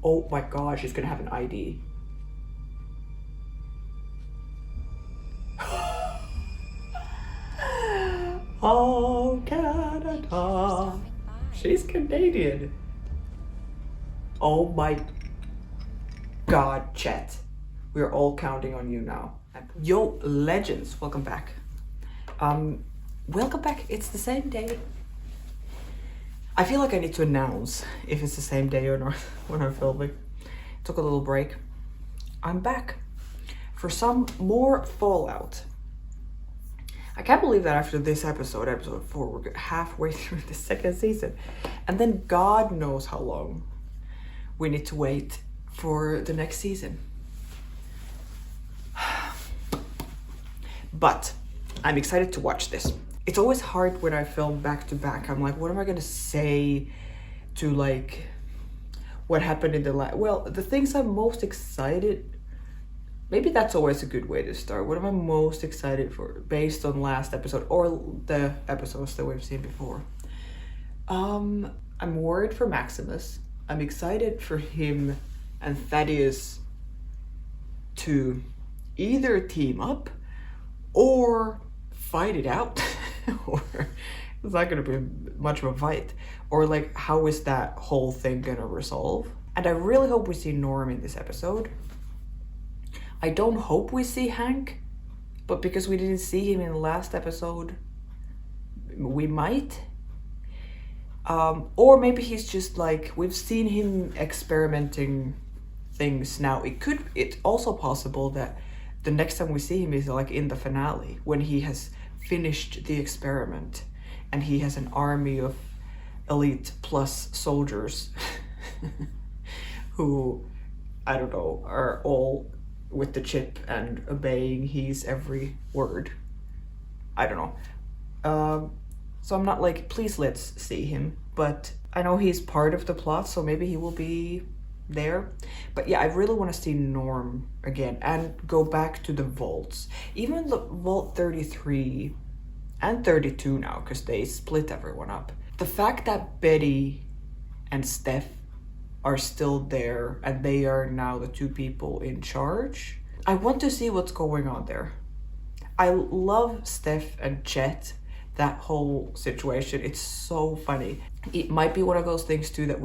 Oh my god, she's gonna have an ID. Oh, Canada. She's Canadian. Oh my god, Chet. We're all counting on you now. Yo, legends, welcome back. Welcome back. It's the same day. I feel like I need to announce if it's the same day or not when I'm filming. Took a little break. I'm back for some more Fallout. I can't believe that after this episode 4, we're halfway through the second season. And then God knows how long we need to wait for the next season. But I'm excited to watch this. It's always hard when I film back to back. I'm like, what am I gonna say to like what happened in the well, the things I'm most excited. Maybe that's always a good way to start. What am I most excited for based on last episode or the episodes that we've seen before? I'm worried for Maximus. I'm excited for him and Thaddeus to either team up or fight it out. Or it's not gonna be much of a fight. Or like, how is that whole thing gonna resolve? And I really hope we see Norm in this episode. I don't hope we see Hank, but because we didn't see him in the last episode, we might. Or maybe he's just like, we've seen him experimenting things now. It's also possible that the next time we see him is like in the finale, when he has finished the experiment and he has an army of elite plus soldiers who, I don't know, are all with the chip and obeying his every word. I don't know. So I'm not like, please let's see him, but I know he's part of the plot, so maybe he will be there. But yeah, I really want to see Norm again and go back to the vaults. Even the Vault 33 and 32 now, because they split everyone up. The fact that Betty and Steph are still there and they are now the two people in charge. I want to see what's going on there. I love Steph and Chet, that whole situation. It's so funny. It might be one of those things too that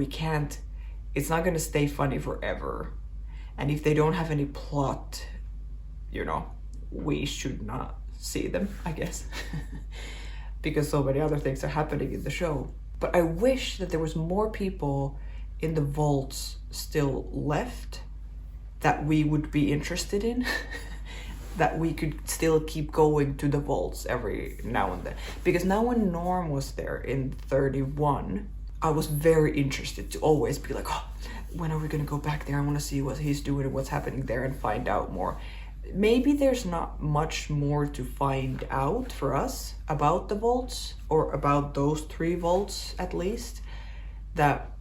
it's not gonna stay funny forever. And if they don't have any plot, you know, we should not see them, I guess. Because so many other things are happening in the show. But I wish that there was more people in the vaults still left that we would be interested in. That we could still keep going to the vaults every now and then. Because now when Norm was there in 31, I was very interested to always be like, oh, when are we gonna go back there? I wanna see what he's doing and what's happening there and find out more. Maybe there's not much more to find out for us about the vaults, or about those 3 vaults at least, that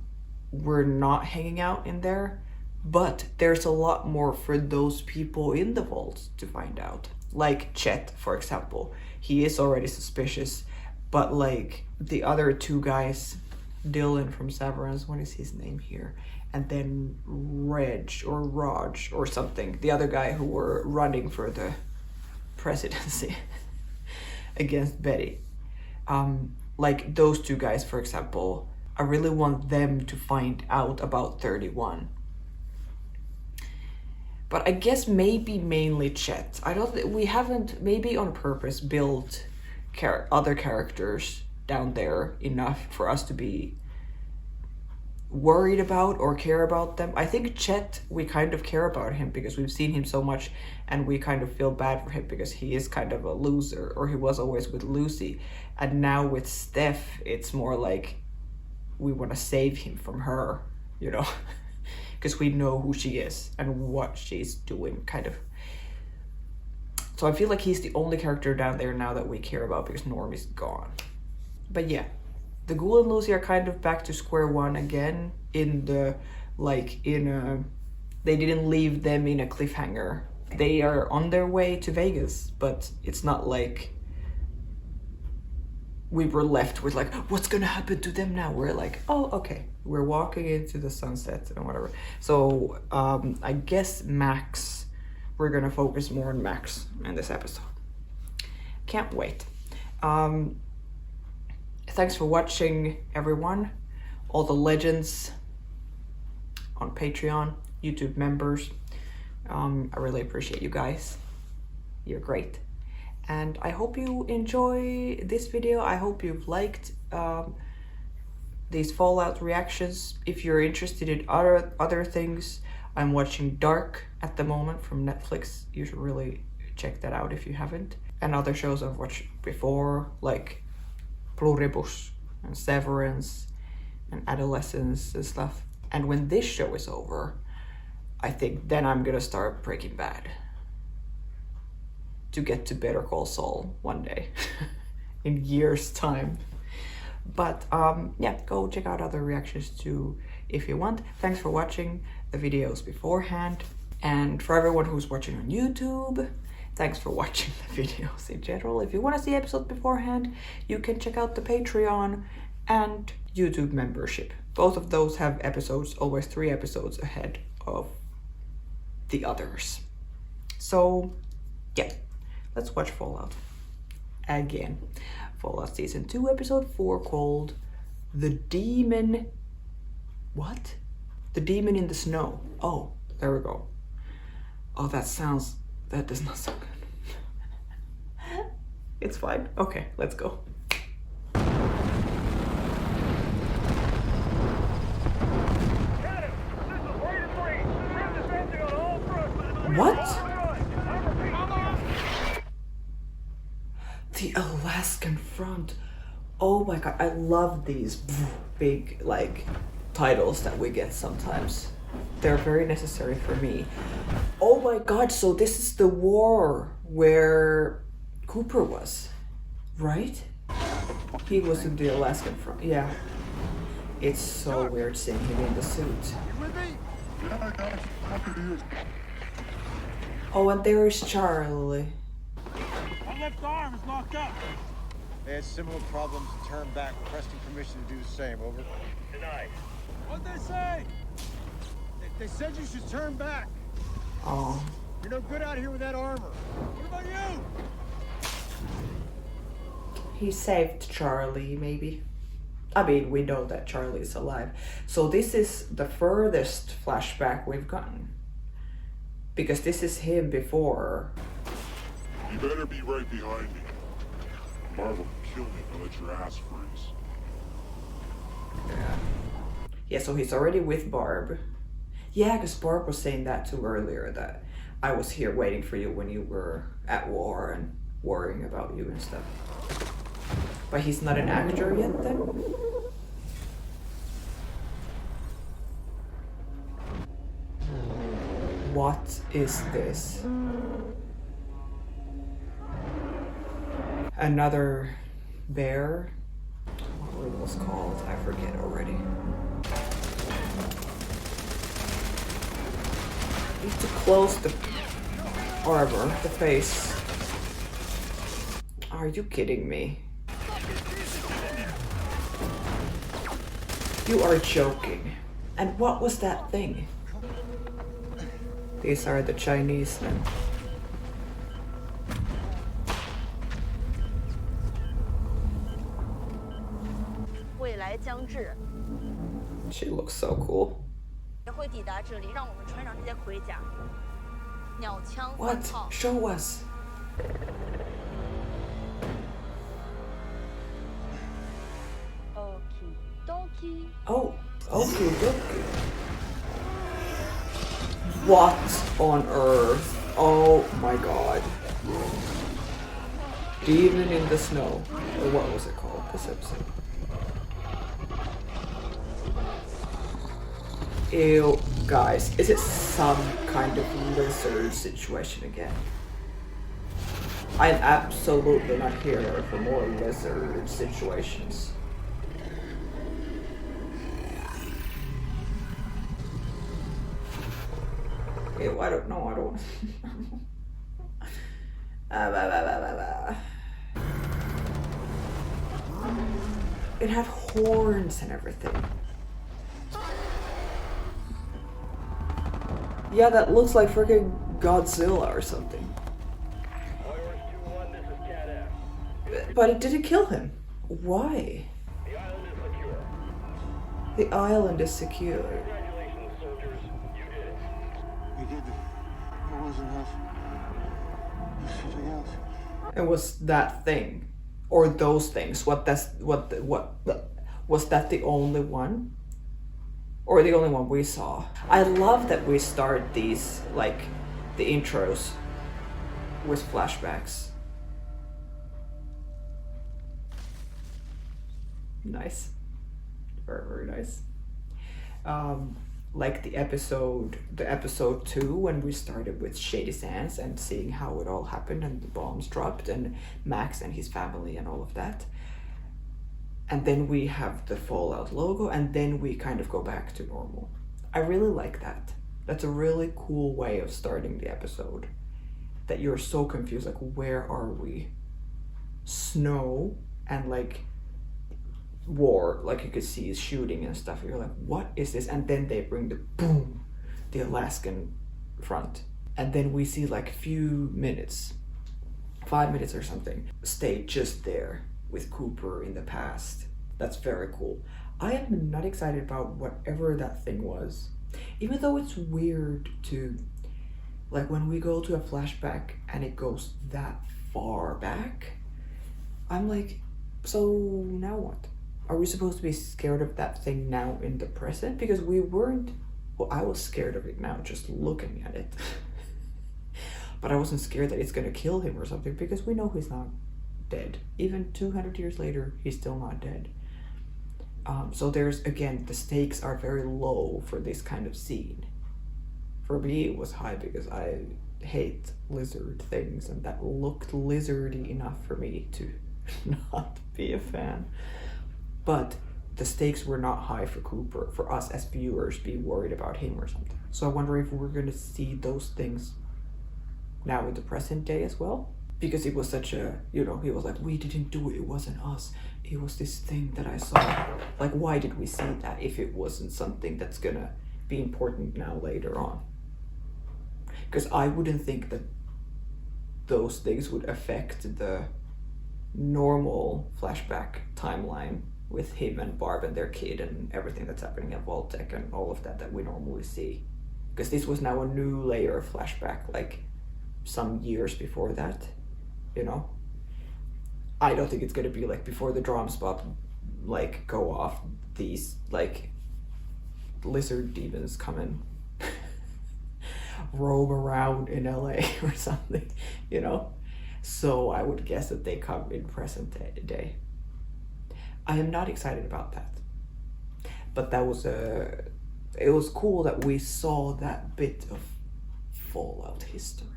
we're not hanging out in there. But there's a lot more for those people in the vaults to find out. Like Chet, for example. He is already suspicious, but like the other 2 guys, Dylan from Severance, what is his name here? And then Raj or something. The other guy who were running for the presidency against Betty. Like those 2 guys, for example, I really want them to find out about 31. But I guess maybe mainly Chet. We haven't, maybe on purpose, built other characters down there enough for us to be worried about or care about them. I think Chet, we kind of care about him because we've seen him so much and we kind of feel bad for him because he is kind of a loser, or he was always with Lucy. And now with Steph, it's more like we want to save him from her, you know? Because we know who she is and what she's doing, kind of. So I feel like he's the only character down there now that we care about because Norm is gone. But yeah, the Ghoul and Lucy are kind of back to square one again in the, they didn't leave them in a cliffhanger. They are on their way to Vegas, but it's not like we were left with like, what's gonna happen to them now? We're like, oh, okay, we're walking into the sunset and whatever. So I guess Max, we're gonna focus more on Max in this episode. Can't wait. Thanks for watching, everyone. All the legends on Patreon, YouTube members. I really appreciate you guys. You're great. And I hope you enjoy this video. I hope you've liked these Fallout reactions. If you're interested in other things, I'm watching Dark at the moment from Netflix. You should really check that out if you haven't. And other shows I've watched before, like Pluribus and Severance and Adolescence and stuff. And when this show is over, I think then I'm gonna start Breaking Bad to get to Better Call Saul one day in years time. But yeah, go check out other reactions too if you want. Thanks for watching the videos beforehand. And for everyone who's watching on YouTube, thanks for watching the videos in general. If you want to see episodes beforehand, you can check out the Patreon and YouTube membership. Both of those have episodes, always 3 episodes ahead of the others. So yeah, let's watch Fallout again. Fallout Season 2, Episode 4, called The Demon... What? The Demon in the Snow. Oh, there we go. Oh, that does not sound good. It's fine. Okay, let's go. What? The Alaskan Front. Oh my god, I love these big like titles that we get sometimes. They're very necessary for me. Oh my god, so this is the war where Cooper was, right? He was in the Alaskan Front, yeah. It's so weird seeing him in the suit. You with me? Yeah, I got it. Oh, and there is Charlie. My left arm is locked up. They had similar problems and turned back, requesting permission to do the same. Over. Denied. What'd they say? They said you should turn back. Oh. You're no good out here with that armor. What about you? He saved Charlie, maybe. I mean, we know that Charlie's alive. So this is the furthest flashback we've gotten. Because this is him before. You better be right behind me. Barb will kill me if I let your ass freeze. Yeah, so he's already with Barb. Yeah, because Barb was saying that too earlier, that I was here waiting for you when you were at war and worrying about you and stuff. But he's not an actor yet then? What is this? Another bear? What were those called? I forget already. Need to close the armor, the face. Are you kidding me? You are joking. And what was that thing? These are the Chinese men. She looks so cool. What? Show us. Oh, okay, okay. What on earth? Oh my god. Demon in the Snow. Or what was it called, this episode? Ew, guys, is it some kind of lizard situation again? I'm absolutely not here for more lizard situations. Ew, I don't know, I don't. It had horns and everything. Yeah, that looks like freaking Godzilla or something. But it didn't kill him. Why? The island is secure. We did it. It wasn't us. There's something else. It was that thing, or those things. What was that the only one, or the only one we saw? I love that we start these like the intros with flashbacks. Nice, very very nice. Like the episode 2 when we started with Shady Sands and seeing how it all happened and the bombs dropped and Max and his family and all of that. And then we have the Fallout logo and then we kind of go back to normal. I really like that. That's a really cool way of starting the episode. That you're so confused, like where are we? Snow and like war, like you could see is shooting and stuff. You're like, what is this? And then they bring the boom, the Alaskan front, and then we see like few minutes, 5 minutes or something, stay just there with Cooper in the past. That's very cool. I am not excited about whatever that thing was, even though it's weird to, like when we go to a flashback and it goes that far back, I'm like, so now what? Are we supposed to be scared of that thing now in the present? Because we weren't, well, I was scared of it now just looking at it. But I wasn't scared that it's gonna kill him or something because we know he's not dead. Even 200 years later, he's still not dead. So there's, again, the stakes are very low for this kind of scene. For me, it was high because I hate lizard things and that looked lizardy enough for me to not be a fan. But the stakes were not high for Cooper, for us as viewers being worried about him or something. So I wonder if we're gonna see those things now in the present day as well. Because it was such a, you know, he was like, we didn't do it, it wasn't us. It was this thing that I saw. Like, why did we see that if it wasn't something that's gonna be important now later on? Because I wouldn't think that those things would affect the normal flashback timeline with him and Barb and their kid and everything that's happening at Vault-Tec and all of that we normally see. Because this was now a new layer of flashback, like some years before that, you know? I don't think it's gonna be like before the drums pop, like go off, these like lizard demons come and roam around in LA or something, you know? So I would guess that they come in present day. I am not excited about that. But that was it was cool that we saw that bit of Fallout history.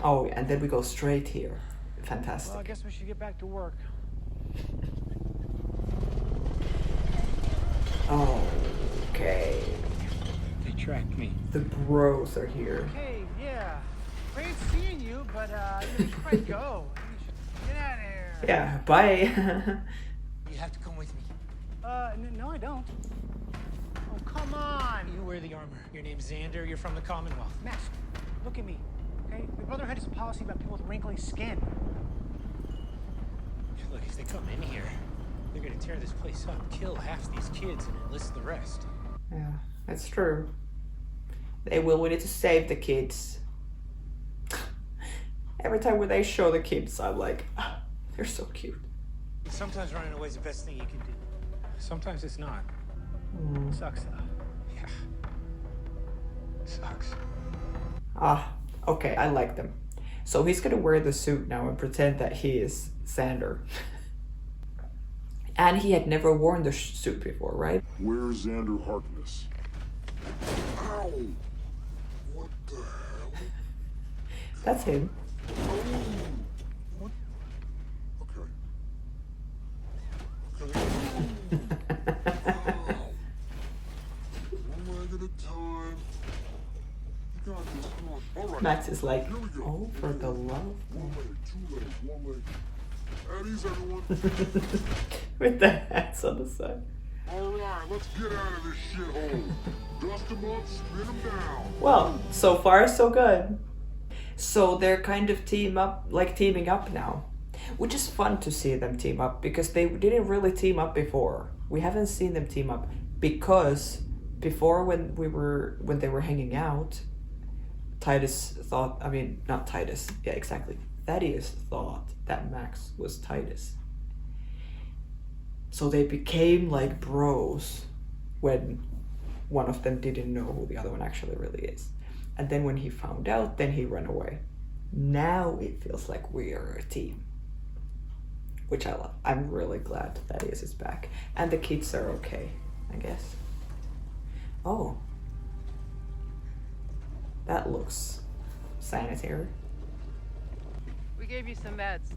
Oh, and then we go straight here. Fantastic. Well, I guess we should get back to work. Okay. They tracked me. The bros are here. Hey, yeah. Great seeing you, but you should probably go. You should get out of here. Yeah, bye. You have to come with me. No, I don't. Oh, come on. You wear the armor. Your name's Xander. You're from the Commonwealth. Max, look at me. Okay? My brother had his policy about people with wrinkly skin. Look, if they come in here, they're gonna tear this place up, kill half these kids, and enlist the rest. Yeah, that's true. They will. We need to save the kids. Every time when they show the kids, I'm like, oh, they're so cute. Sometimes running away is the best thing you can do. Sometimes it's not. Sucks, though. Yeah. Sucks. Ah, okay, I like them. So he's gonna wear the suit now and pretend that he is Xander. And he had never worn the suit before, right? Where's Xander Harkness? Ow! What the hell? That's him. What? Okay. Okay. One leg at a time. You got this. Come on. All right. Max is like, Here we go. oh, for the love. One leg, two legs, one leg. At ease, everyone. With the hats on the side. Alright, let's get out of this shithole. Dust them up, spin them down. Well, so far so good. So they're kind of teaming up now, which is fun to see them team up because they didn't really team up before. We haven't seen them team up because before when they were hanging out, Thaddeus thought that Max was Titus. So they became like bros when one of them didn't know who the other one actually really is. And then when he found out, then he ran away. Now it feels like we are a team, which I love. I'm really glad Thaddeus is back. And the kids are okay, I guess. Oh. That looks sanitary. We gave you some meds,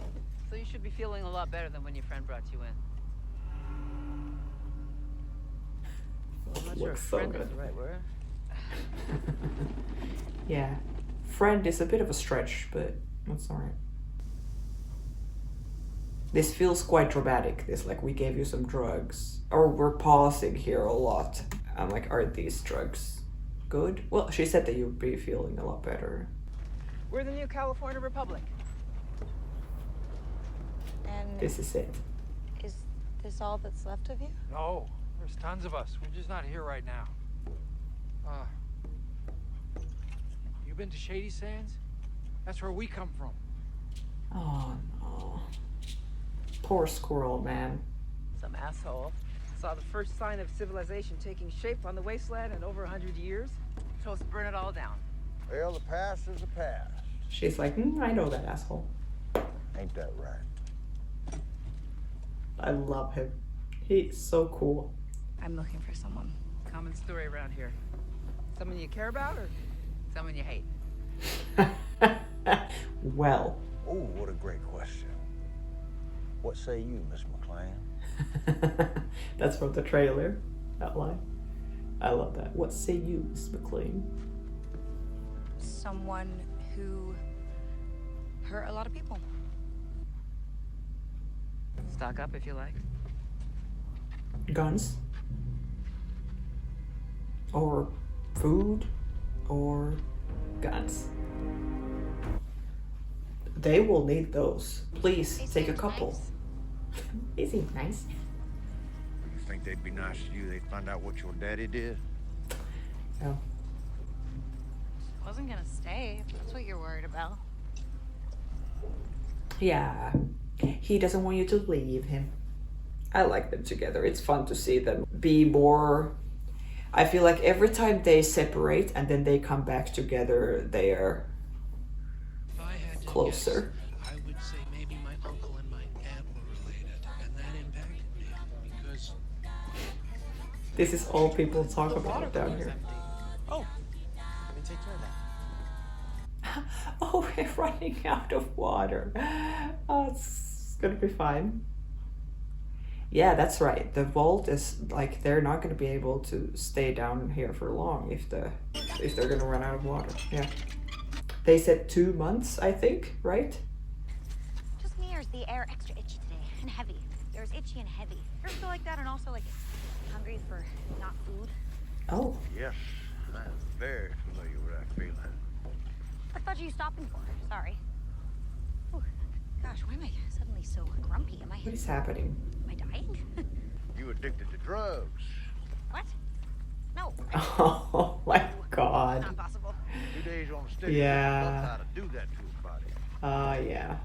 so you should be feeling a lot better than when your friend brought you in. Well, I'm not sure if Looks so friend good. is the right word. Yeah. Friend is a bit of a stretch, but that's alright. This feels quite dramatic. This, like, we gave you some drugs. Or we're pausing here a lot. I'm like, are these drugs good? Well, she said that you'd be feeling a lot better. We're the new California Republic. And This is it. is this all that's left of you? No, there's tons of us. We're just not here right now. You been to Shady Sands? That's where we come from. Oh no. Poor squirrel, man. Some asshole saw the first sign of civilization taking shape on the wasteland in over 100 years. Chose to burn it all down. Well, the past is the past. She's like, I know that asshole. Ain't that right? I love him. He's so cool. I'm looking for someone. Common story around here. Someone you care about or someone you hate? Well. Oh, what a great question. What say you, Miss McClane? That's from the trailer. That line. I love that. What say you, Miss McLean? Someone who hurt a lot of people. Stock up if you like. Guns? Or food? Or guns? They will need those. Please take a couple. He seems nice. You think they'd be nice to you? They'd find out what your daddy did? Oh. Wasn't gonna stay, if that's what you're worried about. Yeah. He doesn't want you to leave him. I like them together. It's fun to see them be more... I feel like every time they separate and then they come back together, they are If I had to closer. guess, I would say maybe my uncle and my aunt were related, and that impacted me because This is all people talk about down here. Oh, let me take care of that. Oh, we're running out of water. Oh, it's gonna be fine. Yeah, that's right. The vault is like they're not gonna be able to stay down here for long if they're gonna run out of water. Yeah. They said 2 months, I think, right? Just me, or is the air extra itchy today and heavy? There's itchy and heavy. You ever feel like that, and also like hungry for not food? Oh. Yes, I'm very familiar with that feeling. What thought you stopping for? Sorry. Ooh, gosh, why am I suddenly so grumpy? Am I What is happening? dying? You addicted to drugs. What? No. Oh my god. Not possible. 2 days on a stick. Yeah. Knows how to do that to his body. Yeah.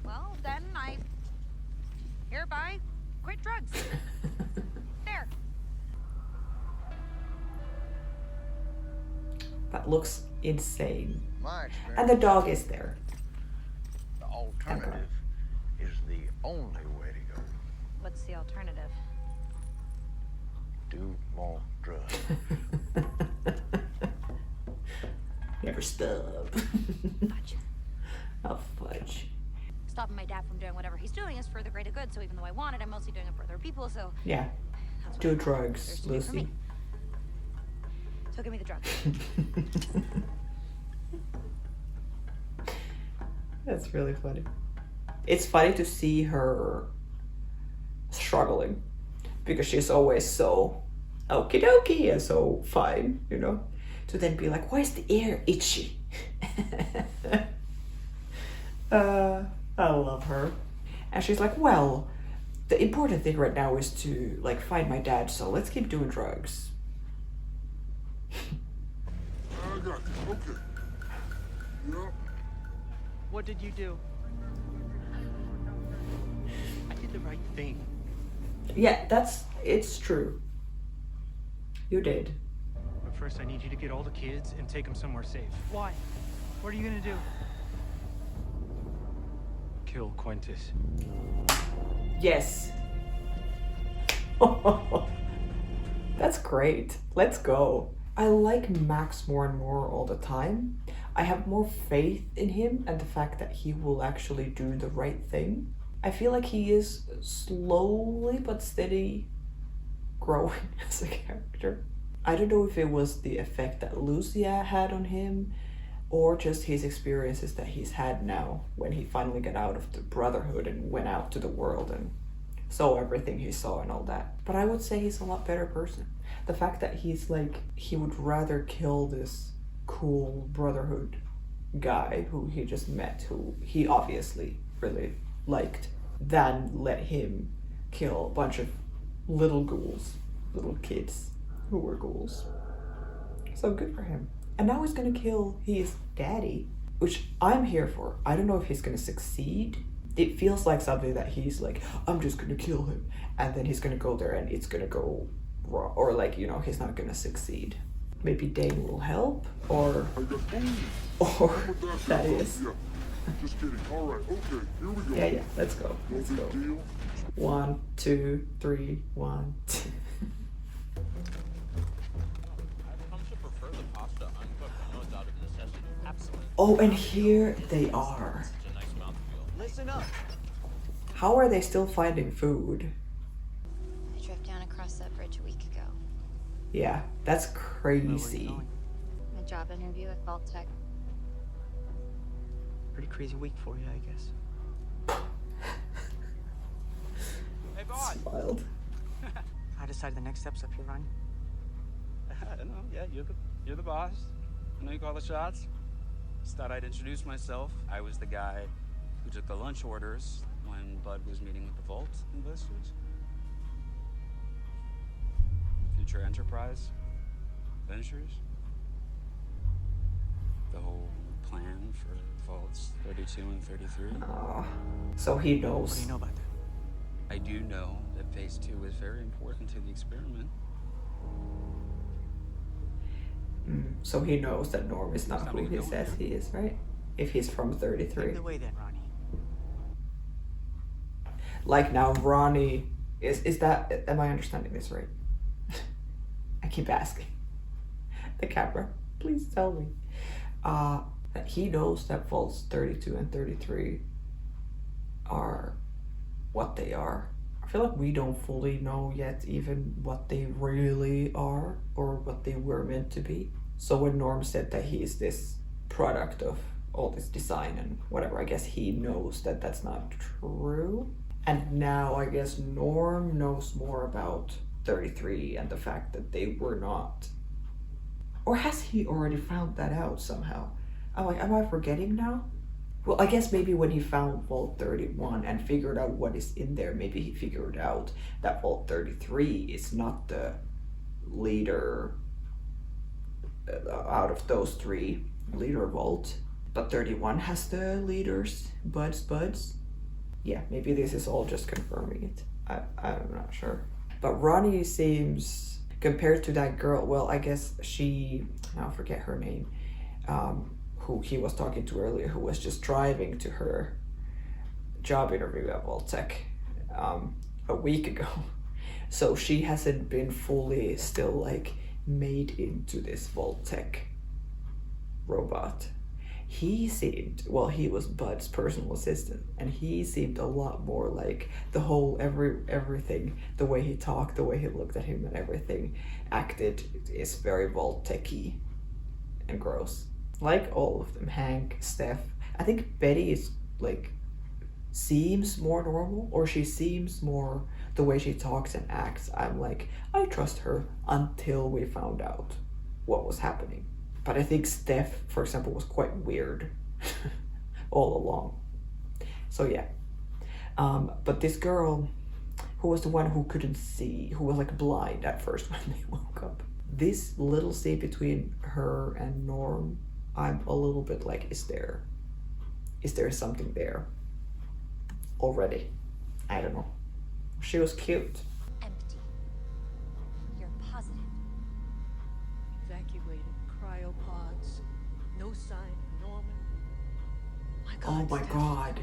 Well, then I hereby quit drugs. There. That looks insane. My experience. And the dog is there. The alternative is the only way to go. What's the alternative? Do more drugs. Never stop. Fudge. Oh, fudge. Stopping my dad from doing whatever he's doing is for the greater good, so even though I want it, I'm mostly doing it for other people, so Yeah. that's what Do I thought drugs, there's to do for Lucy. me. So give me the drugs. That's really funny. It's funny to see her struggling because she's always so okie dokie and so fine, you know, to then be like, why is the air itchy? I love her. And she's like, well, the important thing right now is to like find my dad, so let's keep doing drugs. I got you. Okay. Yep. What did you do? I did the right thing. Yeah, it's true. You did. But first, I need you to get all the kids and take them somewhere safe. Why? What are you gonna do? Kill Quintus. Yes. That's great. Let's go. I like Max more and more all the time. I have more faith in him and the fact that he will actually do the right thing. I feel like he is slowly but steady growing as a character. I don't know if it was the effect that Lucia had on him or just his experiences that he's had now when he finally got out of the Brotherhood and went out to the world and saw everything he saw and all that. But I would say he's a lot better person. The fact that he's like, he would rather kill this cool Brotherhood guy who he just met, who he obviously really liked, than let him kill a bunch of little ghouls, little kids who were ghouls. So good for him. And now he's gonna kill his daddy, which I'm here for. I don't know if he's gonna succeed. It feels like something that he's like, I'm just gonna kill him. And then he's gonna go there and it's gonna go wrong. Or like, you know, he's not gonna succeed. Maybe Dane will help, or I got that is. Yeah. Just kidding. All right. Okay. Here we go. Yeah, let's go. No Let's big go. deal. 1, 2, 3, 1, 2. Oh, and here they are. Listen up. How are they still finding food? I drove down across that bridge a week ago. Yeah, that's crazy. A job interview at Vault-Tec. Pretty crazy week for you, I guess. Hey, boss. It's wild. I decided the next steps up here, Ronnie. I don't know. Yeah, you're the boss. I know you call the shots. Just thought I'd introduce myself. I was the guy who took the lunch orders when Bud was meeting with the Vault investors. Future Enterprise Ventures. The whole plan for Vaults 32 and 33. Oh, so he What do knows. you know about that? I do know that Phase 2 is very important to the experiment. So he knows that Norm is not It's not who what he he's says going he is, right? If he's from 33. Lead the way then, Ronnie. Like now Ronnie is that, am I understanding this right? I keep asking the camera, please tell me. That he knows that Vaults 32 and 33 are what they are. I feel like we don't fully know yet even what they really are or what they were meant to be. So when Norm said that he is this product of all this design and whatever, I guess he knows that that's not true. And now I guess Norm knows more about 33 and the fact that they were not. Or has he already found that out somehow? I'm like, am I forgetting now? Well, I guess maybe when he found Vault 31 and figured out what is in there, maybe he figured out that Vault 33 is not the leader out of those three, leader Vault, but 31 has the leaders, Buds. Yeah, maybe this is all just confirming it. I'm not sure. But Ronnie seems, compared to that girl, well, I guess I'll forget her name, who he was talking to earlier, who was just driving to her job interview at Vault-Tec a week ago. So she hasn't been fully still like made into this Vault-Tec robot. He seemed, well, he was Bud's personal assistant, and he seemed a lot more like the whole everything, the way he talked, the way he looked at him and everything acted is very Vault-Tec-y and gross. Like all of them, Hank, Steph. I think Betty is like seems more normal, or she seems more the way she talks and acts. I'm like, I trust her until we found out what was happening. But I think Steph, for example, was quite weird all along. So yeah. But this girl, who was the one who couldn't see, who was like blind at first when they woke up. This little scene between her and Norm, I'm a little bit like, is there something there already? I don't know. She was cute. Empty. You're positive. Evacuated cryopods. No sign of Norman. My God, Oh my Steph, God.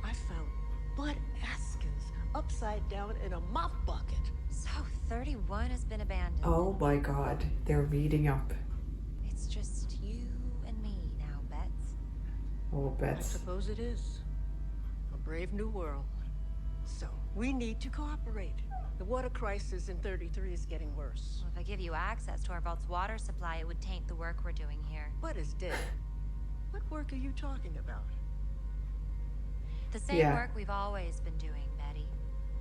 I found Bud Askins upside down in a mop bucket. So 31 has been abandoned. Oh my God. They're meeting up. It's just you and me now, Bets. Oh, I Bets. suppose it is. A brave new world. So, we need to cooperate. The water crisis in 33 is getting worse. Well, if I give you access to our vault's water supply, it would taint the work we're doing here. Bud is dead. What work are you talking about? The same Yeah. work we've always been doing, Betty.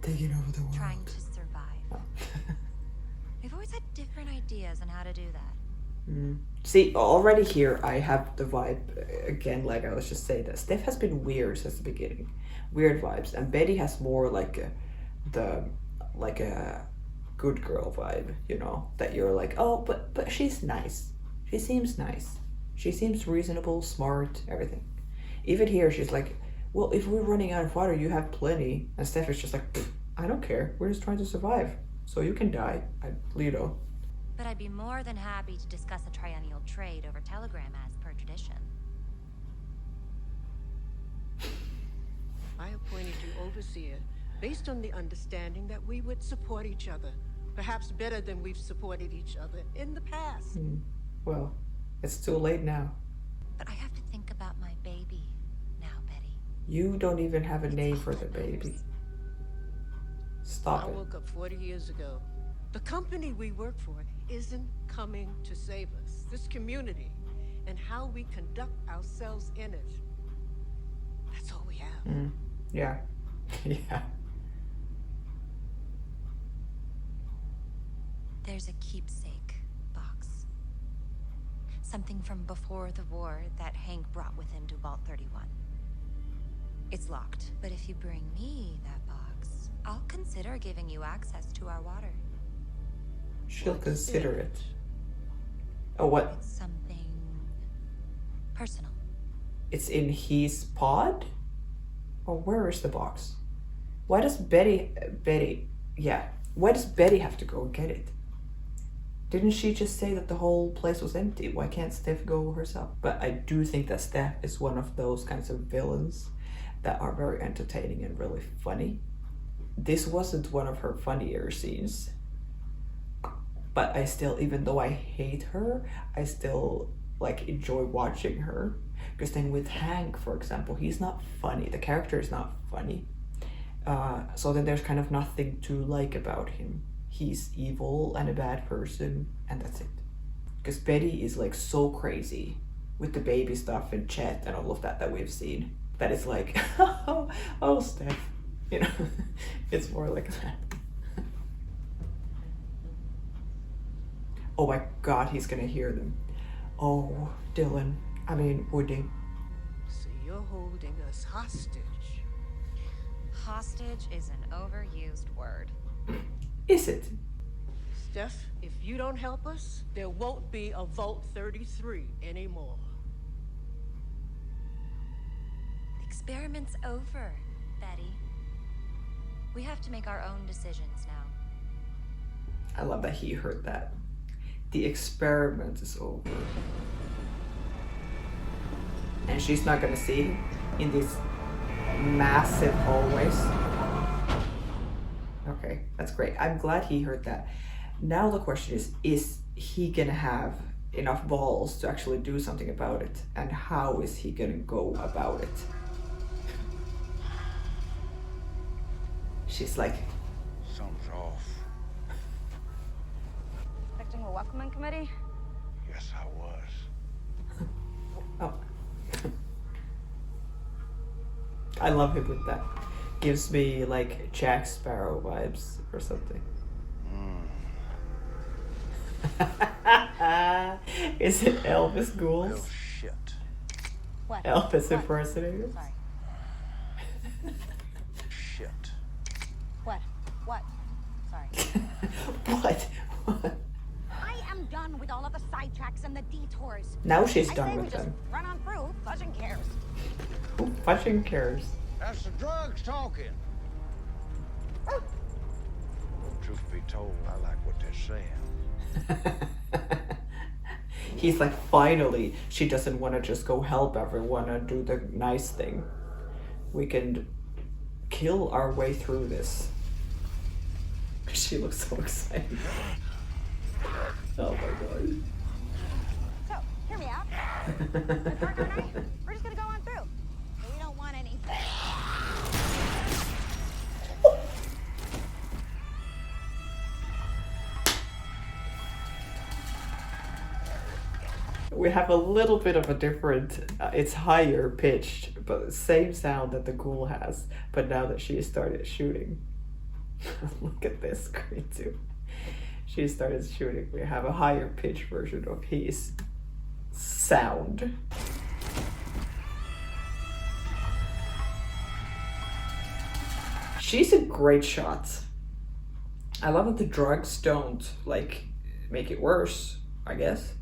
Taking over the world. Trying to survive. We've always had different ideas on how to do that. See, already here I have the vibe, again, like I was just saying, that Steph has been weird since the beginning. Weird vibes. And Betty has more like a good girl vibe, you know? That you're like, oh, but she's nice. She seems nice. She seems reasonable, smart, everything. Even here, she's like, well, if we're running out of water, you have plenty. And Steph is just like, I don't care. We're just trying to survive. So you can die, Leto. But I'd be more than happy to discuss a triennial trade over telegram as per tradition. I appointed you overseer based on the understanding that we would support each other, perhaps better than we've supported each other in the past. Well, it's too late now. But I have to think about my baby now, Betty. You don't even have a It's name all for the that baby. matters. Stop I it. woke up 40 years ago. The company we work for isn't coming to save us. This community and how we conduct ourselves in it. That's all we have. Yeah. Yeah. There's a keepsake box. Something from before the war that Hank brought with him to Vault 31. It's locked, but if you bring me that box, I'll consider giving you access to our water. She'll What's consider in it. Oh, what? It's something personal. It's in his pod? Oh, where is the box? Why does Betty, why does Betty have to go and get it? Didn't she just say that the whole place was empty? Why can't Steph go herself? But I do think that Steph is one of those kinds of villains that are very entertaining and really funny. This wasn't one of her funnier scenes. But I still, even though I hate her, I still like enjoy watching her. Because then with Hank, for example, he's not funny. The character is not funny. So then there's kind of nothing to like about him. He's evil and a bad person, and that's it. Because Betty is like so crazy with the baby stuff and Chet and all of that we've seen. That it's like, oh, Steph. You know, it's more like that. Oh my God, he's gonna hear them. Oh, Woody. So you're holding us hostage. Hostage is an overused word. Is it? Steph, if you don't help us, there won't be a Vault 33 anymore. The experiment's over, Betty. We have to make our own decisions now. I love that he heard that. The experiment is over. And she's not gonna see him in these massive hallways. Okay, that's great. I'm glad he heard that. Now the question is he gonna have enough balls to actually do something about it? And how is he gonna go about it? She's like, Something's off. Expecting a welcoming committee? Yes, I was. oh. I love him with that. Gives me like Jack Sparrow vibes or something. Is it Elvis Ghouls? Well, shit. What? Elvis What? impersonators? Sorry. Shit. What? What? Sorry. What? I am done with all of the sidetracks and the detours. Now she's I done say we with just them. run on through. Fuzzing cares. Who fucking cares? That's the drugs talking. Well, truth be told, I like what they're saying. He's like, finally, she doesn't want to just go help everyone and do the nice thing. We can kill our way through this. She looks so excited. Oh my god. So, hear me out. The partner and I, we're just gonna go on through. We don't want any. We have a little bit of a different, it's higher pitched, but the same sound that the ghoul has. But now that she started shooting, look at this screen too. She started shooting. We have a higher pitch version of his sound. She's a great shot. I love that the drugs don't like make it worse, I guess.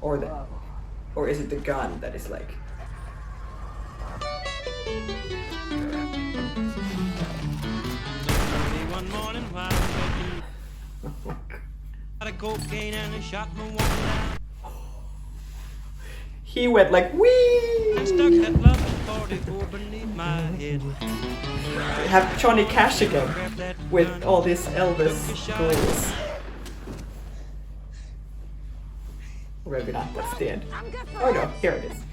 Or is it the gun that is like? One morning while I'm making out of cocaine and I shot my woman down. He went like wee. I stuck that love 44 beneath my head. We have Johnny Cash again with all these Elvis ghouls. Or maybe not. That's the end. Oh no, here it is.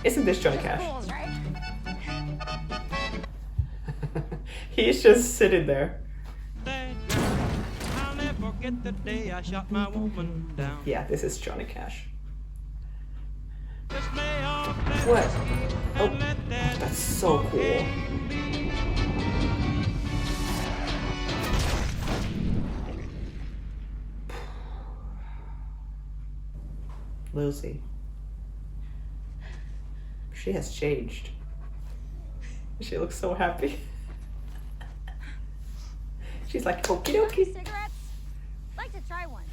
Isn't this Johnny Cash? Fools, right? He's just sitting there. I'll never forget the day I shot my woman down. Yeah, this is Johnny Cash. Just lay off that What? Oh, and let that that's so cool. Lucy. She has changed. She looks so happy. She's like, okie dokie. Cigarettes? Like to try one.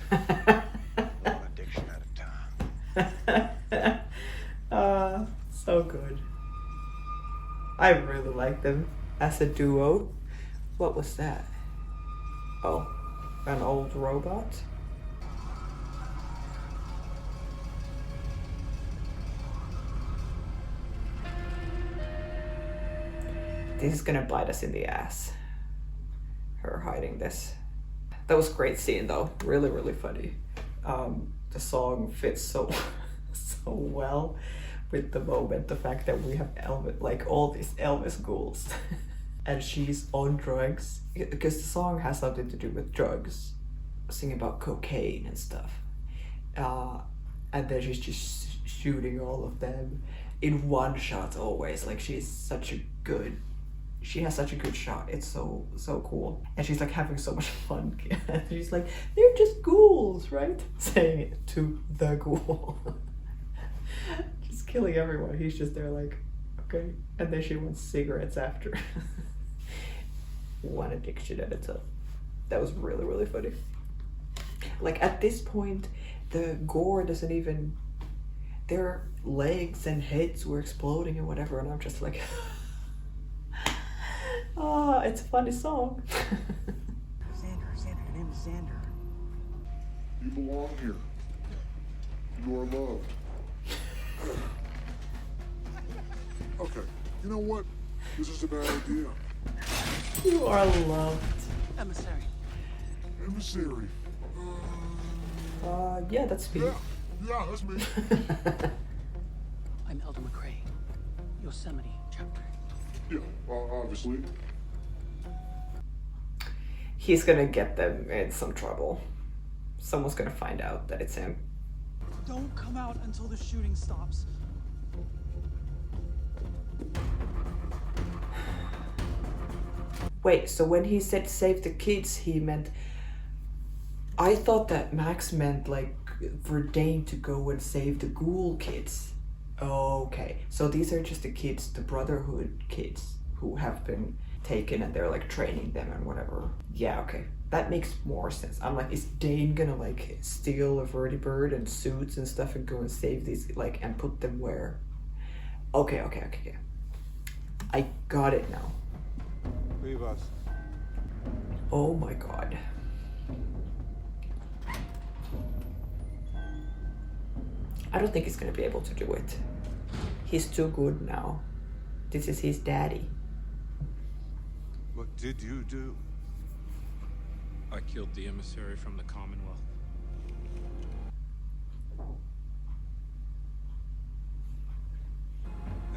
One addiction at a time. So good. I really like them as a duo. What was that? Oh, an old robot? This is gonna bite us in the ass. Her hiding this. That was a great scene though. Really, really funny. The song fits so so well with the moment. The fact that we have Elvis, like all these Elvis ghouls, and she's on drugs because the song has something to do with drugs, singing about cocaine and stuff. And then she's just shooting all of them in one shot always. Like she has such a good shot. It's so cool. And she's like having so much fun. She's like, they're just ghouls, right? Saying it to the ghoul. Just killing everyone. He's just there like, okay. And then she wants cigarettes after. One addiction at a time. That was really, really funny. Like at this point, the gore doesn't even, their legs and heads were exploding and whatever, and I'm just like, oh, it's a funny song. Xander, your name is Xander. You belong here. You are loved. Okay, you know what? This is a bad idea. You are loved. Emissary. Emissary. Yeah, that's me. Yeah, that's me. I'm Elder McRae. Yosemite chapter. Yeah, obviously. He's gonna get them in some trouble. Someone's gonna find out that it's him. Don't come out until the shooting stops. Wait, so when he said save the kids, he meant... I thought that Max meant like for Dane to go and save the ghoul kids. Okay, so these are just the kids, the Brotherhood kids who have been taken and they're like training them and whatever. Yeah, okay. That makes more sense. I'm like, is Dane gonna like steal a vertibird and suits and stuff and go and save these, like, and put them where? Okay. I got it now. Leave us. Oh my god. I don't think he's gonna be able to do it. He's too good now. This is his daddy. What did you do? I killed the emissary from the Commonwealth.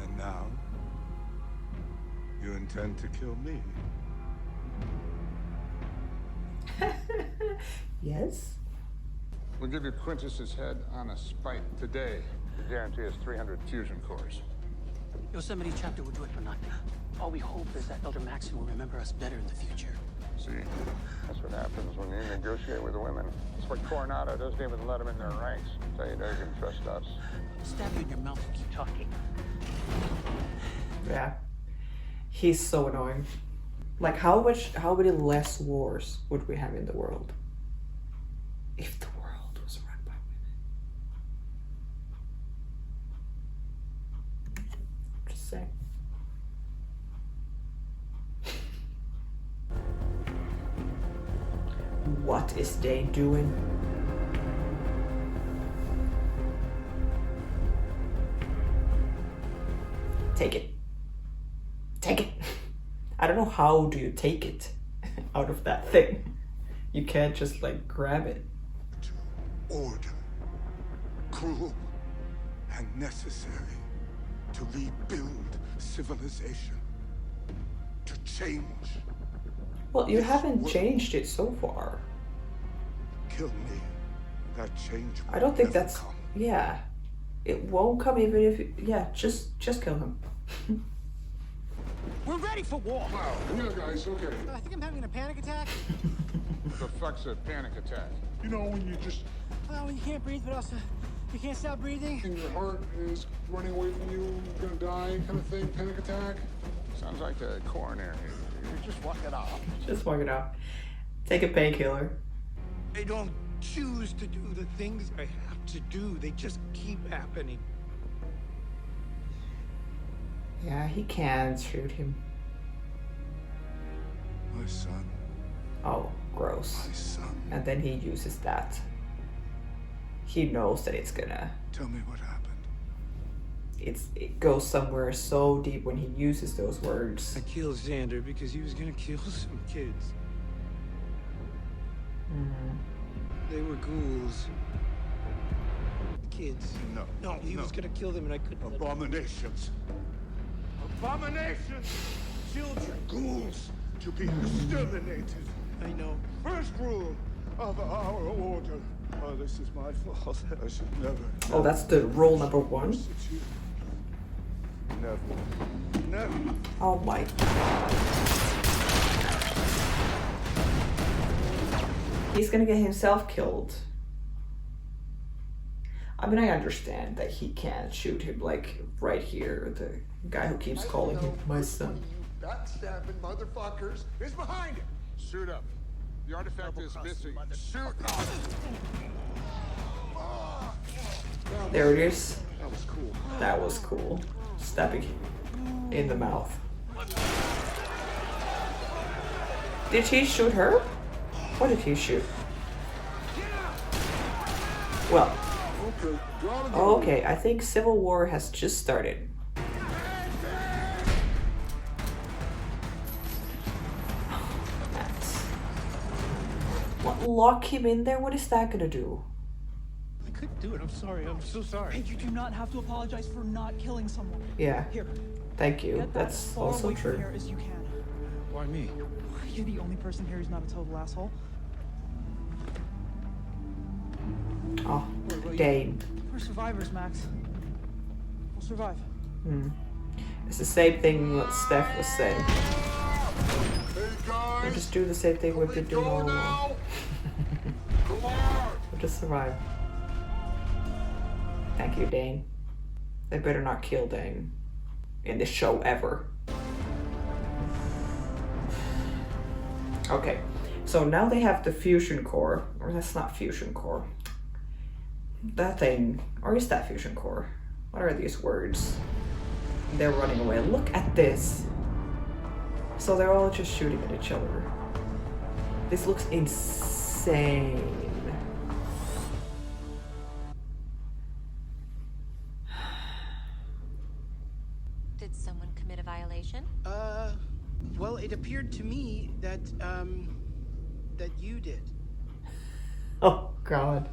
And now, you intend to kill me? Yes? We'll give you Quintus's head on a spike today. The guarantee is 300 fusion cores. Yosemite chapter will do it for nothing. All we hope is that Elder Maxon will remember us better in the future. See, that's what happens when you negotiate with the women. That's what Coronado doesn't even let them in their ranks. Tell you they can trust us. Stab you in your mouth and keep talking. Yeah. He's so annoying. Like, how many less wars would we have in the world if the world was run by women? Just saying. What is Dane doing? Take it. Take it. I don't know how do you take it out of that thing. You can't just like grab it. Order. Cruel and necessary to rebuild civilization. To change. Well, you haven't changed it so far. Kill me. That change will I don't think never that's... come. Yeah. It won't come even if... Yeah, just kill him. We're ready for war! Wow, come here, guys, okay. I think I'm having a panic attack. What the fuck's a panic attack? You know when you just... Well, when you can't breathe, but also you can't stop breathing. and your heart is running away from you, you're gonna die kind of thing, panic attack? Sounds like the coronary. You just walk it off. Just walk it out. Take a painkiller. I don't choose to do the things I have to do. They just keep happening. Yeah, he can shoot him. My son. Oh, gross. My son. And then he uses that. He knows that it's gonna... Tell me what happened. It goes somewhere so deep when he uses those words. I killed Xander because he was gonna kill some kids. They were ghouls. Kids. No, he was gonna kill them and I couldn't. Abominations. Abominations! Children, ghouls, to be exterminated. I know. First rule of our order. Oh, this is my fault. I should never. Oh, that's the rule number 1? Never. Never. Oh my god. He's gonna get himself killed. I mean, I understand that he can't shoot him, like, right here. The guy who keeps calling him my son. You backstabbing motherfuckers is behind it. Shoot up. The artifact is missing. Shoot up. There it is. That was cool. That was cool. Stabbing him in the mouth. Did he shoot her? What did he shoot? Well, okay, I think Civil War has just started. What, lock him in there? What is that gonna do? I couldn't do it. I'm sorry. I'm so sorry. You do not have to apologize for not killing someone. Yeah. Here. Thank you. Get that That's far also away from true. here as you can. Why me? You're the only person here who's not a total asshole. Oh, Dane. We're survivors, Max. We'll survive. It's the same thing what Steph was saying. We'll just do the same thing we've been doing all along. We'll just survive. Thank you, Dane. They better not kill Dane in this show ever. Okay, so now they have the fusion core, or that's not fusion core. That thing, or is that fusion core? What are these words? They're running away. Look at this. So they're all just shooting at each other. This looks insane. Did someone commit a violation? Well, it appeared to me that, that you did. Oh God.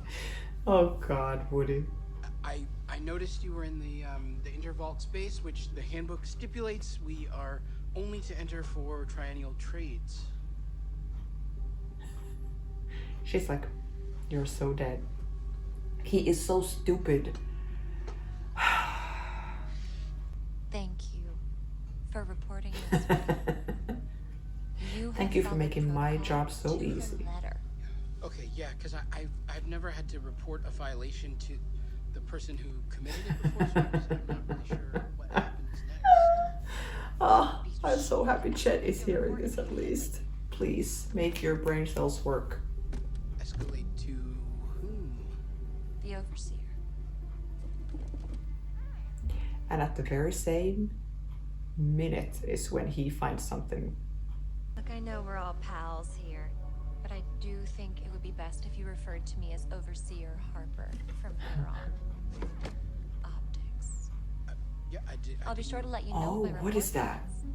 Oh God, Woody. I noticed you were in the intervault space, which the handbook stipulates we are only to enter for triennial trades. She's like, you're so dead. He is so stupid. Thank you for reporting this. Thank you for making my job so easy. Okay, yeah, because I've never had to report a violation to the person who committed it before, so I'm not really sure what happens next. Oh, I'm so happy Chet is hearing this at least. Please, make your brain cells work. Escalate to whom? The Overseer. And at the very same minute is when he finds something. Look, I know we're all pals here, but I do think it would be best if you referred to me as Overseer Harper from here on. Optics. Yeah, I did. I'll be sure to let you know. Oh, if my what is report that? comes.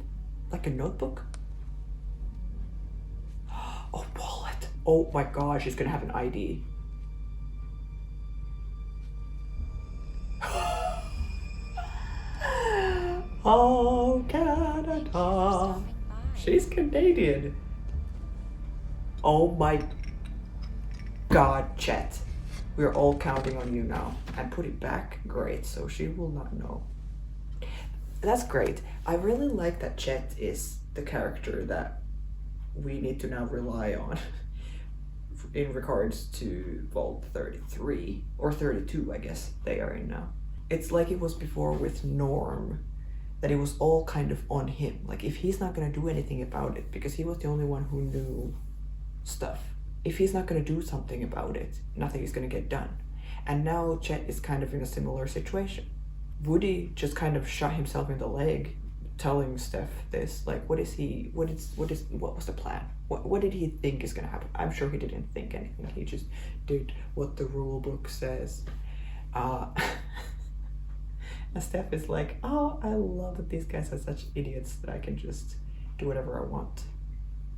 Like a notebook? Oh, wallet. Oh my gosh, she's gonna have an ID. Oh, Canada. She's Canadian. Oh my God, Chet. We're all counting on you now. And put it back. Great, so she will not know. That's great. I really like that Chet is the character that we need to now rely on in regards to Vault 33, or 32, I guess they are in now. It's like it was before with Norm, that it was all kind of on him. Like, if he's not gonna do anything about it, because he was the only one who knew stuff, if he's not gonna do something about it, nothing is gonna get done. And now Chet is kind of in a similar situation. Woody just kind of shot himself in the leg telling Steph this. Like, what was the plan? What did he think is gonna happen? I'm sure he didn't think anything. He just did what the rule book says. And Steph is like, oh, I love that these guys are such idiots that I can just do whatever I want.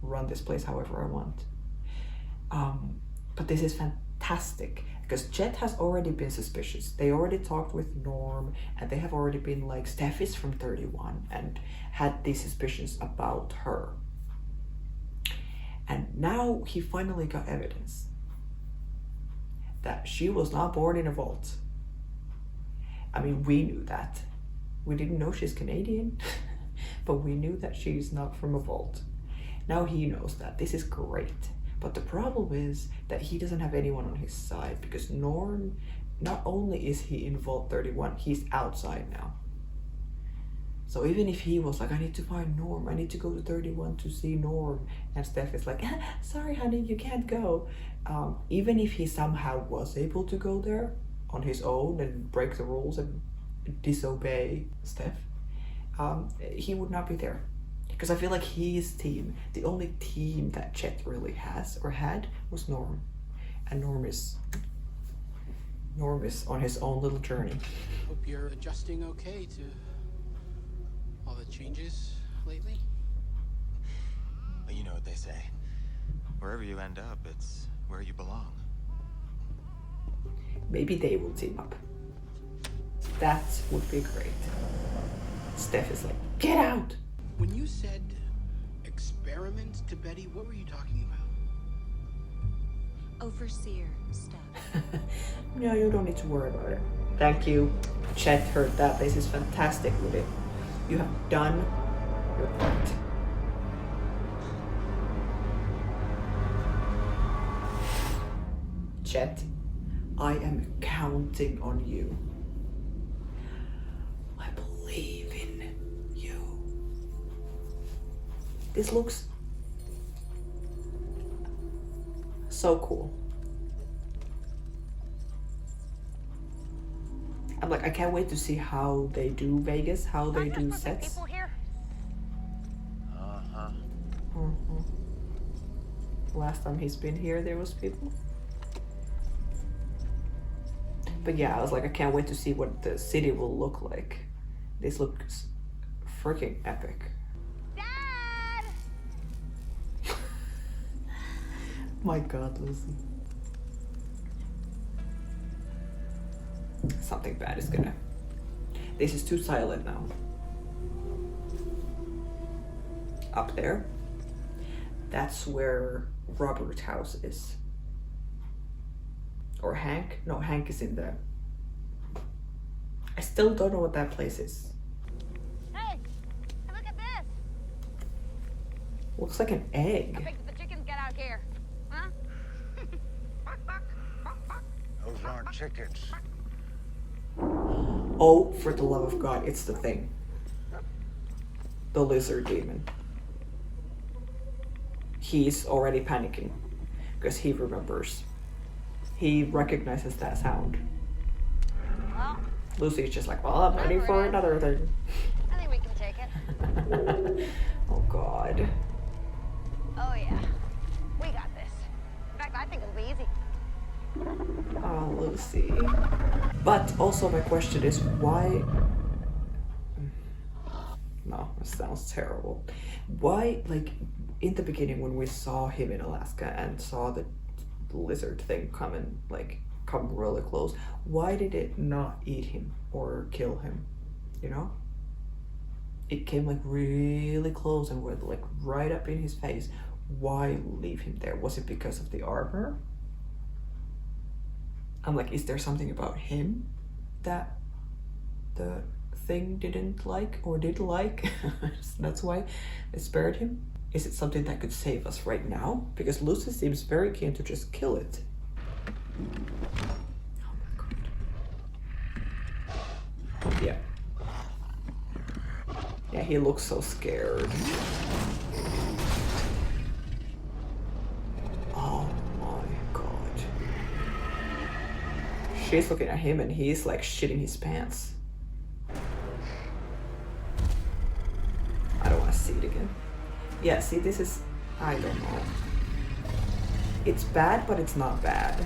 Run this place however I want. But this is fantastic because Chet has already been suspicious. They already talked with Norm and they have already been like, Steph is from 31 and had these suspicions about her. And now he finally got evidence that she was not born in a vault. I mean, we knew that. We didn't know she's Canadian, but we knew that she's not from a vault. Now he knows that. This is great. But the problem is that he doesn't have anyone on his side because Norm, not only is he in Vault 31, he's outside now. So even if he was like, I need to find Norm, I need to go to 31 to see Norm, and Steph is like, sorry honey, you can't go. Even if he somehow was able to go there on his own and break the rules and disobey Steph, he would not be there. Because I feel like his team, the only team that Chet really has or had was Norm. And Norm is on his own little journey. Hope you're adjusting okay to all the changes lately. Well, you know what they say. Wherever you end up, it's where you belong. Maybe they will team up. That would be great. Steph is like, get out! When you said experiment to Betty, what were you talking about? Overseer stuff. No, you don't need to worry about it. Thank you. Chet heard that. This is fantastic, Woody. You have done your part. Chet, I am counting on you. I believe in you. This looks so cool. I'm like, I can't wait to see how they do Vegas, how they do sets. People here? Uh-huh. Last time he's been here, there was people. But yeah, I was like, I can't wait to see what the city will look like. This looks freaking epic. Dad! My God, Lucy. Something bad is gonna... This is too silent now. Up there. That's where Robert's house is. Or Hank? No, Hank is in there. I still don't know what that place is. Hey, look at this. Looks like an egg. How big did the chickens get out here? Huh? Those aren't chickens. Oh, for the love of God, it's the thing. The lizard demon. He's already panicking because he remembers. He recognizes that sound. Well, Lucy's just like, well, I'm ready for another thing. I think we can take it. Oh God. Oh yeah, we got this. In fact, I think it'll be easy. Oh, Lucy. But also my question is, why... No, it sounds terrible. Why, like, in the beginning when we saw him in Alaska and saw the lizard thing come and, like, come really close, why did it not eat him or kill him, you know? It came, like, really close and went, like, right up in his face. Why leave him there? Was it because of the armor? I'm like, is there something about him that the thing didn't like or did like? That's why they spared him? Is it something that could save us right now? Because Lucy seems very keen to just kill it. Oh my God. Yeah. Yeah, he looks so scared. Oh my God. She's looking at him and he's like shitting his pants. I don't want to see it again. Yeah, see, this is, I don't know. It's bad, but it's not bad.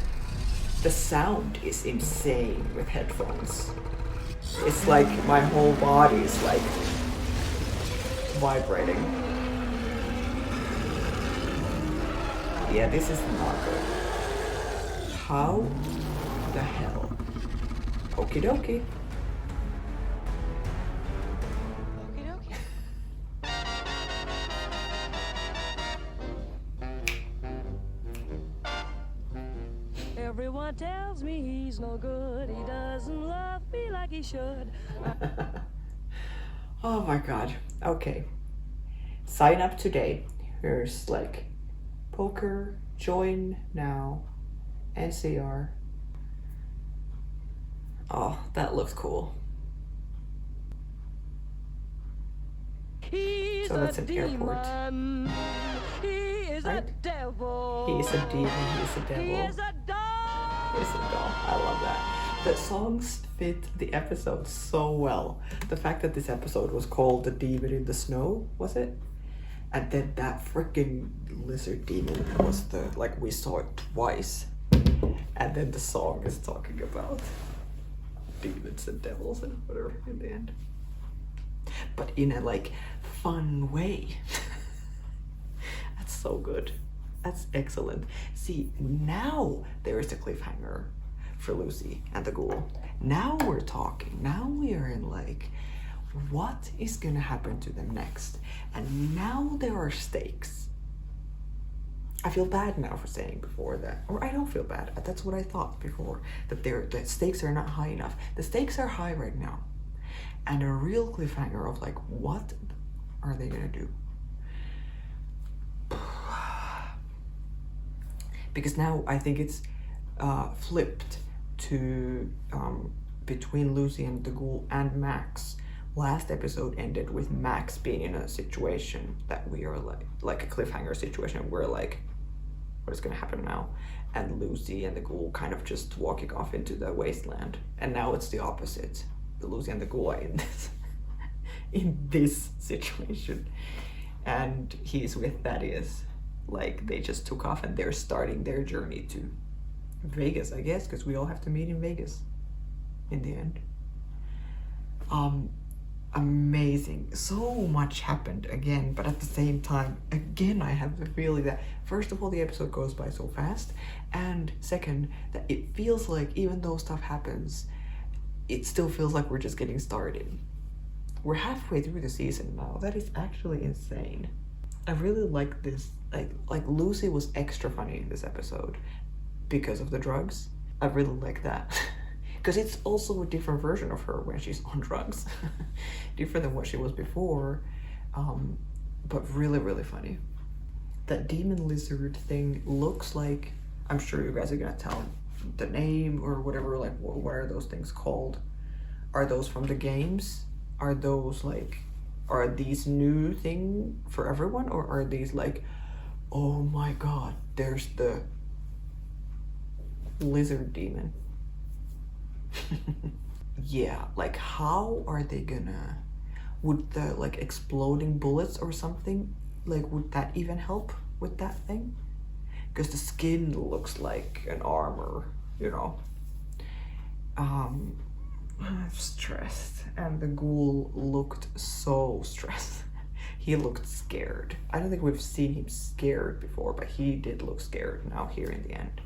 The sound is insane with headphones. It's like my whole body is like vibrating. Yeah, this is not good. How the hell? Okie dokie. Everyone tells me he's no good. He doesn't love me like he should. Oh my God. Okay. Sign up today. Here's like poker, join now, NCR. Oh, that looks cool. He's So that's a an airport. demon. He is Right? a devil. He's a demon, he's a devil. He is a doll. He's a doll. I love that. The songs fit the episode so well. The fact that this episode was called The Demon in the Snow, was it? And then that freaking lizard demon was the, like, we saw it twice. And then the song is talking about demons and devils and whatever in the end. But in a, like, fun way. That's so good. That's excellent. See, now there is a cliffhanger for Lucy and the ghoul. Now we're talking. Now we are in, like, what is gonna happen to them next? And now there are stakes. I feel bad now for saying before that, or I don't feel bad. That's what I thought before, that the stakes are not high enough. The stakes are high right now. And a real cliffhanger of like, what are they gonna do? Because now I think it's flipped to between Lucy and the ghoul and Max. Last episode ended with Max being in a situation that we are like a cliffhanger situation. We're like, what is gonna happen now? And Lucy and the ghoul kind of just walking off into the wasteland. And now it's the opposite. Lucy and the ghoul are in this in this situation, and he's with Thaddeus. Like, they just took off and they're starting their journey to Vegas, I guess, because we all have to meet in Vegas in the end. Amazing. So much happened again, but at the same time, again, I have the feeling that first of all, the episode goes by so fast, and second, that it feels like even though stuff happens, it still feels like we're just getting started. We're halfway through the season now. That is actually insane. I really like this. Like Lucy was extra funny in this episode because of the drugs. I really like that. Because it's also a different version of her when she's on drugs. Different than what she was before. But really, really funny. That demon lizard thing looks like, I'm sure you guys are gonna tell the name or whatever, like what are those things called? Are those from the games? Are those like, are these new thing for everyone? Or are these like, oh my god, there's the lizard demon. Yeah, like how are they gonna, would the like exploding bullets or something, like would that even help with that thing? Because the skin looks like an armor, you know. I'm stressed, and the ghoul looked so stressed. He looked scared. I don't think we've seen him scared before, but he did look scared now here in the end.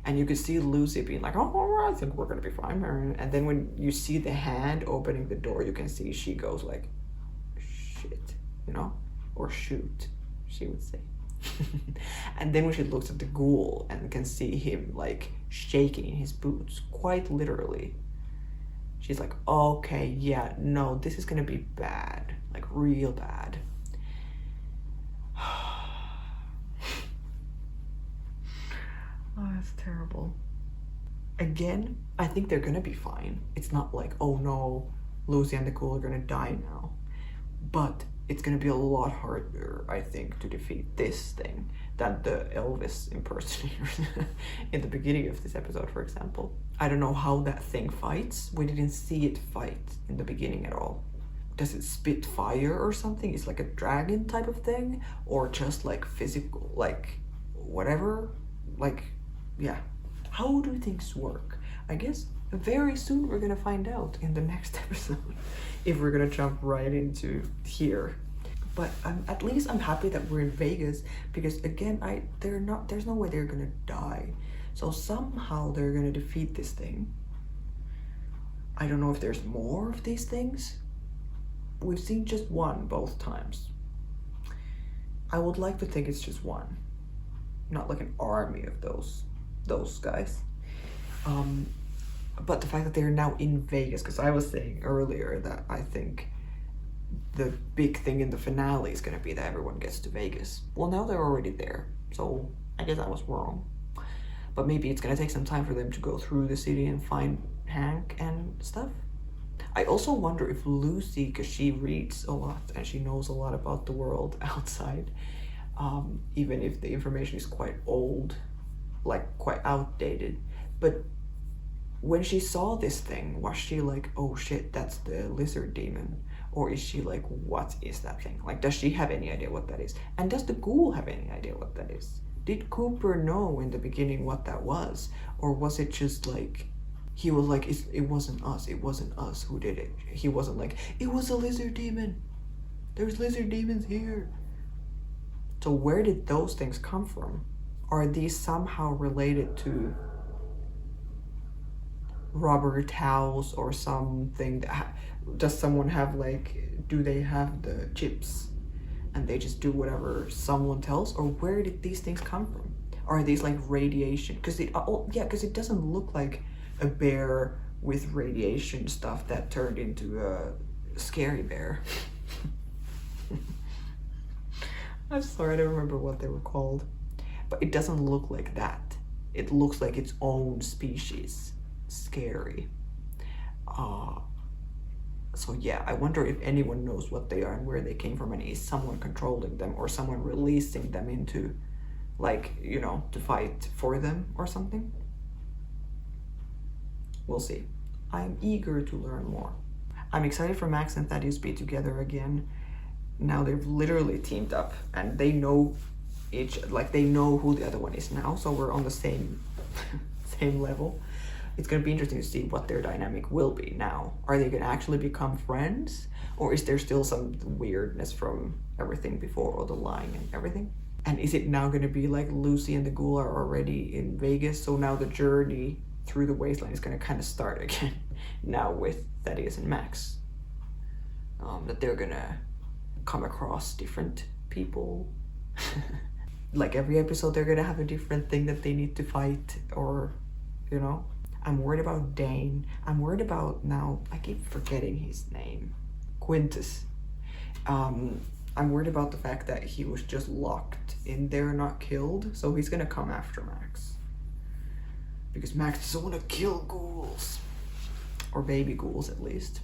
And you could see Lucy being like, oh, I think we're gonna be fine. And then when you see the hand opening the door, you can see she goes like, shit, you know? Or shoot, she would say. And then when she looks at the ghoul and can see him like shaking in his boots, quite literally, she's like, okay, yeah, no, this is gonna be bad, like real bad. Oh, that's terrible. Again, I think they're gonna be fine. It's not like, oh no, Lucy and the ghoul are gonna die now. But it's gonna be a lot harder, I think, to defeat this thing than the Elvis impersonator in the beginning of this episode, for example. I don't know how that thing fights. We didn't see it fight in the beginning at all. Does it spit fire or something? It's like a dragon type of thing? Or just like physical, like whatever? Like, yeah. How do things work? I guess very soon we're gonna find out in the next episode. If we're gonna jump right into here. But at least I'm happy that we're in Vegas, because again, there's no way they're gonna die. So somehow they're gonna defeat this thing. I don't know if there's more of these things. We've seen just one both times. I would like to think it's just one, not like an army of those guys. But the fact that they're now in Vegas, because I was saying earlier that I think the big thing in the finale is gonna be that everyone gets to Vegas. Well, now they're already there, so I guess I was wrong. But maybe it's gonna take some time for them to go through the city and find Hank and stuff. I also wonder if Lucy, because she reads a lot and she knows a lot about the world outside, even if the information is quite old, like quite outdated, but when she saw this thing, was she like, oh shit, that's the lizard demon? Or is she like, what is that thing? Like, does she have any idea what that is? And does the ghoul have any idea what that is? Did Cooper know in the beginning what that was? Or was it just like, he was like, it wasn't us who did it. He wasn't like, it was a lizard demon. There's lizard demons here. So where did those things come from? Are these somehow related to Robert House or something? That does someone have like, do they have the chips and they just do whatever someone tells? Or where did these things come from? Are these like radiation? Because it doesn't look like a bear with radiation stuff that turned into a scary bear. I'm sorry, I don't remember what they were called, but it doesn't look like that. it looks like its own species. Scary. So yeah, I wonder if anyone knows what they are and where they came from, and is someone controlling them or someone releasing them into, like, you know, to fight for them or something. We'll see. I'm eager to learn more. I'm excited for Max and Thaddeus be together again. Now they've literally teamed up and they know they know who the other one is now, so we're on the same same level. It's going to be interesting to see what their dynamic will be now. Are they going to actually become friends? Or is there still some weirdness from everything before, or the lying and everything? And is it now going to be like Lucy and the ghoul are already in Vegas, so now the journey through the wasteland is going to kind of start again now with Thaddeus and Max? That they're going to come across different people. Like every episode they're going to have a different thing that they need to fight, or, you know. I'm worried about Dane. I'm worried about, now I keep forgetting his name, Quintus. I'm worried about the fact that he was just locked in there, not killed, so he's gonna come after Max. Because Max doesn't want to kill ghouls. Or baby ghouls, at least.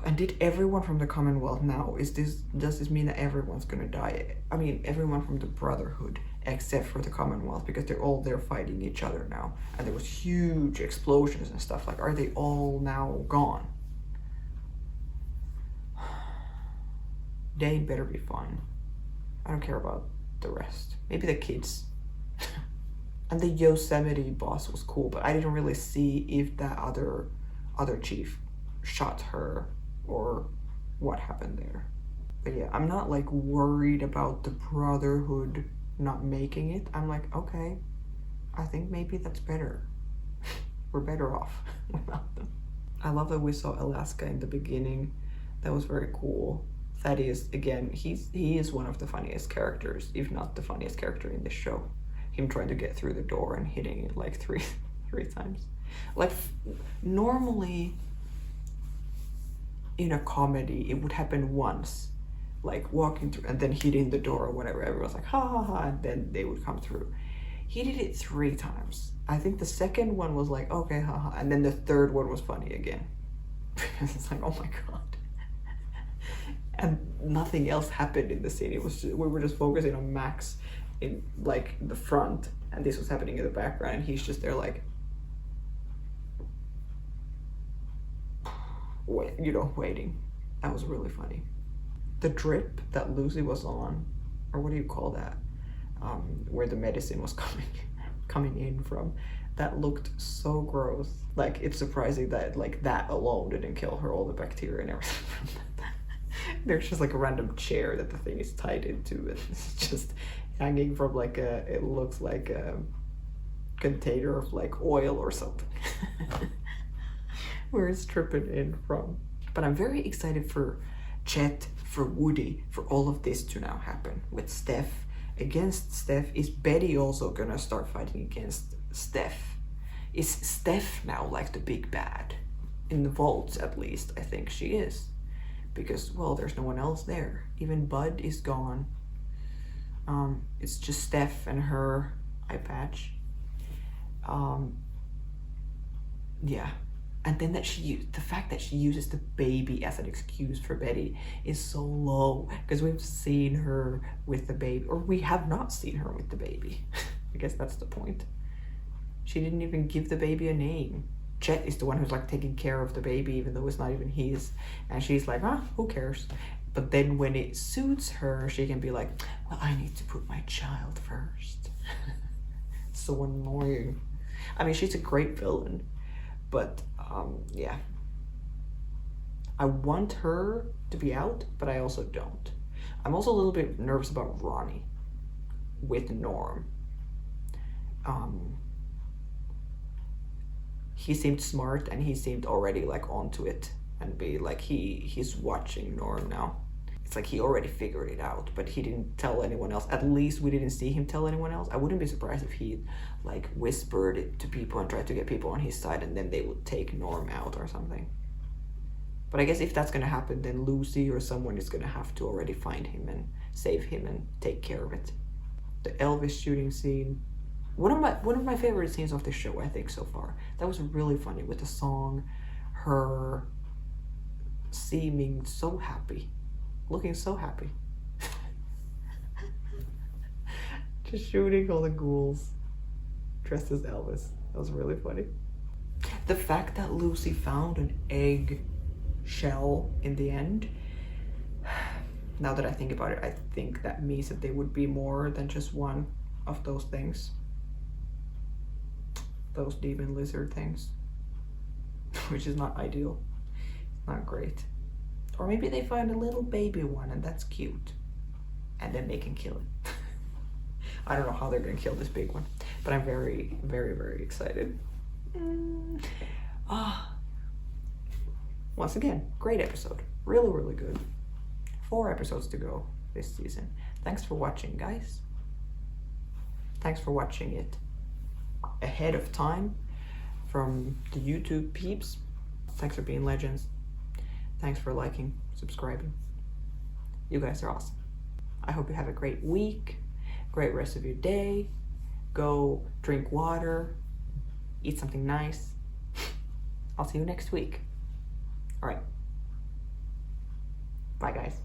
And did everyone from the Commonwealth now, does this mean that everyone's gonna die? I mean, everyone from the Brotherhood, except for the Commonwealth, because they're all there fighting each other now. And there was huge explosions and stuff. Like, are they all now gone? Dane better be fine. I don't care about the rest. Maybe the kids. And the Yosemite boss was cool, but I didn't really see if that other chief shot her or what happened there. But yeah, I'm not like worried about the Brotherhood not making it. I'm like, okay, I think maybe that's better. We're better off without them. I love that we saw Alaska in the beginning. That was very cool. Thaddeus, again, he is one of the funniest characters, if not the funniest character in this show. Him trying to get through the door and hitting it like three times. Like, normally in a comedy, it would happen once. Like walking through and then hitting the door or whatever. Everyone's like, ha ha ha, and then they would come through. He did it 3 times. I think the second one was like, okay, haha, and then the third one was funny again. It's like, oh my god. And nothing else happened in the scene. It was we were just focusing on Max in like the front, and this was happening in the background, and he's just there like, waiting. That was really funny. The drip that Lucy was on, or what do you call that? Where the medicine was coming in from, that looked so gross. Like, it's surprising that like that alone didn't kill her, all the bacteria and everything. There's just like a random chair that the thing is tied into, and it's just hanging from like it looks like a container of like oil or something. Where it's dripping in from. But I'm very excited for Chet, for Woody, for all of this to now happen with Steph. Against Steph, is Betty also gonna start fighting against Steph? Is Steph now like the big bad? In the vaults, at least, I think she is. Because, well, there's no one else there. Even Bud is gone. It's just Steph and her eye patch. Yeah. And then the fact that she uses the baby as an excuse for Betty is so low, because we've seen her with the baby, or we have not seen her with the baby. I guess that's the point. She didn't even give the baby a name. Chet is the one who's like taking care of the baby, even though it's not even his. And she's like, who cares? But then when it suits her, she can be like, well, I need to put my child first. It's so annoying. I mean, she's a great villain, but yeah. I want her to be out, but I also don't. I'm also a little bit nervous about Ronnie with Norm. He seemed smart, and he seemed already like onto it, and be like he's watching Norm now. It's like he already figured it out, but he didn't tell anyone else. At least we didn't see him tell anyone else. I wouldn't be surprised if he like whispered it to people and tried to get people on his side, and then they would take Norm out or something. But I guess if that's gonna happen, then Lucy or someone is gonna have to already find him and save him and take care of it. The Elvis shooting scene. One of my favorite scenes of the show, I think, so far. That was really funny with the song, her seeming so happy, looking so happy. Just shooting all the ghouls dressed as Elvis. That was really funny. The fact that Lucy found an egg shell in the end, now that I think about it, I think that means that there would be more than just one of those things. Those demon lizard things. Which is not ideal. Not great. Or maybe they find a little baby one and that's cute. And then they can kill it. I don't know how they're gonna kill this big one. But I'm very, very, very excited. Once again, great episode. Really, really good. 4 episodes to go this season. Thanks for watching, guys. Thanks for watching it ahead of time from the YouTube peeps. Thanks for being legends. Thanks for liking, subscribing. You guys are awesome. I hope you have a great week, great rest of your day. Go drink water, eat something nice. I'll see you next week. All right. Bye, guys.